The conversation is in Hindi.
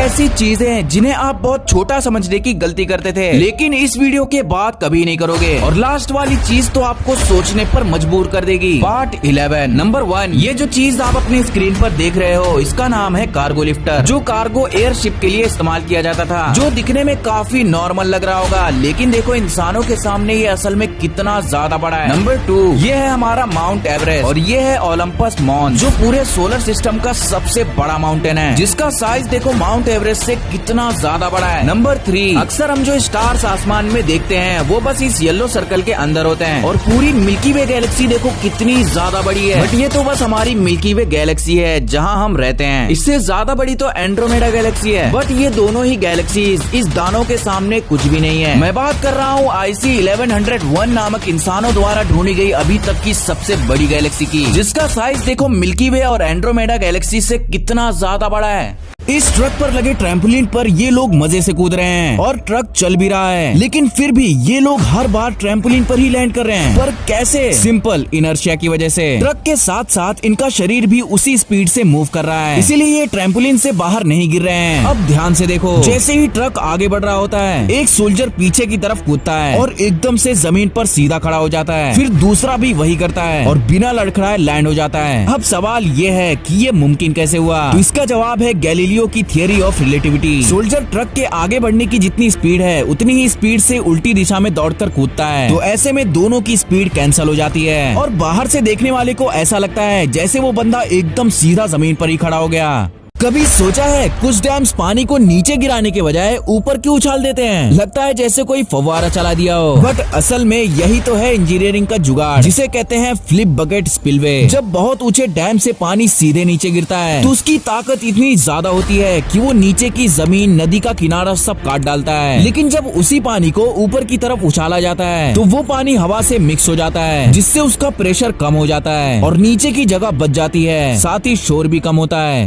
ऐसी चीजें हैं जिन्हें आप बहुत छोटा समझने की गलती करते थे, लेकिन इस वीडियो के बाद कभी नहीं करोगे। और लास्ट वाली चीज तो आपको सोचने पर मजबूर कर देगी। Part 11 number 1। ये जो चीज आप अपनी स्क्रीन पर देख रहे हो, इसका नाम है कार्गो लिफ्टर, जो कार्गो एयरशिप के लिए इस्तेमाल किया जाता था, जो दिखने में काफी नॉर्मल लग रहा होगा, लेकिन देखो इंसानों के सामने ये असल में कितना ज्यादा बड़ा है। नंबर 2। ये है हमारा माउंट एवरेस्ट और ये है ओलंपस मॉन्स, जो पूरे सोलर सिस्टम का सबसे बड़ा माउंटेन है, जिसका साइज देखो माउंट एवरेस्ट से कितना ज्यादा बड़ा है। नंबर 3। अक्सर हम जो स्टार्स आसमान में देखते हैं वो बस इस येलो सर्कल के अंदर होते हैं, और पूरी मिल्की वे गैलेक्सी देखो कितनी ज्यादा बड़ी है। बट ये तो बस हमारी मिल्की वे गैलेक्सी है जहाँ हम रहते हैं। इससे ज्यादा बड़ी तो एंड्रोमेडा गैलेक्सी है, बट ये दोनों ही गैलेक्सीज इस दानों के सामने कुछ भी नहीं है। मैं बात कर रहा हूँ IC 1101 नामक इंसानों द्वारा ढूंढी गई अभी तक की सबसे बड़ी गैलेक्सी की, जिसका साइज देखो मिल्की वे और एंड्रोमेडा गैलेक्सी से कितना ज्यादा बड़ा है। इस ट्रक पर लगे ट्रैम्पोलिन पर ये लोग मजे से कूद रहे हैं और ट्रक चल भी रहा है, लेकिन फिर भी ये लोग हर बार ट्रैम्पोलिन पर ही लैंड कर रहे हैं। पर कैसे? सिंपल, इनर्शिया की वजह से। ट्रक के साथ साथ इनका शरीर भी उसी स्पीड से मूव कर रहा है, इसीलिए ये ट्रैम्पोलिन से बाहर नहीं गिर रहे हैं। अब ध्यान से देखो, जैसे ही ट्रक आगे बढ़ रहा होता है, एक सोल्जर पीछे की तरफ कूदता है और एकदम से जमीन पर सीधा खड़ा हो जाता है। फिर दूसरा भी वही करता है और बिना लड़खड़ाए लैंड हो जाता है। अब सवाल ये है कि ये मुमकिन कैसे हुआ? तो इसका जवाब है गैलीलियो की theory of relativity. Soldier truck के आगे बढ़ने की जितनी स्पीड है, उतनी ही स्पीड से उल्टी दिशा में दौड़कर कूदता है, तो ऐसे में दोनों की स्पीड कैंसिल हो जाती है और बाहर से देखने वाले को ऐसा लगता है जैसे वो बंदा एकदम सीधा जमीन पर ही खड़ा हो गया। कभी सोचा है कुछ डैम्स पानी को नीचे गिराने के बजाय ऊपर क्यों उछाल देते हैं? लगता है जैसे कोई फव्वारा चला दिया हो, बट असल में यही तो है इंजीनियरिंग का जुगाड़, जिसे कहते हैं फ्लिप बकेट स्पिलवे। जब बहुत ऊंचे डैम से पानी सीधे नीचे गिरता है तो उसकी ताकत इतनी ज्यादा होती है कि वो नीचे की जमीन, नदी का किनारा सब काट डालता है। लेकिन जब उसी पानी को ऊपर की तरफ उछाला जाता है तो वो पानी हवा से मिक्स हो जाता है, जिससे उसका प्रेशर कम हो जाता है और नीचे की जगह बच जाती है, साथ ही शोर भी कम होता है।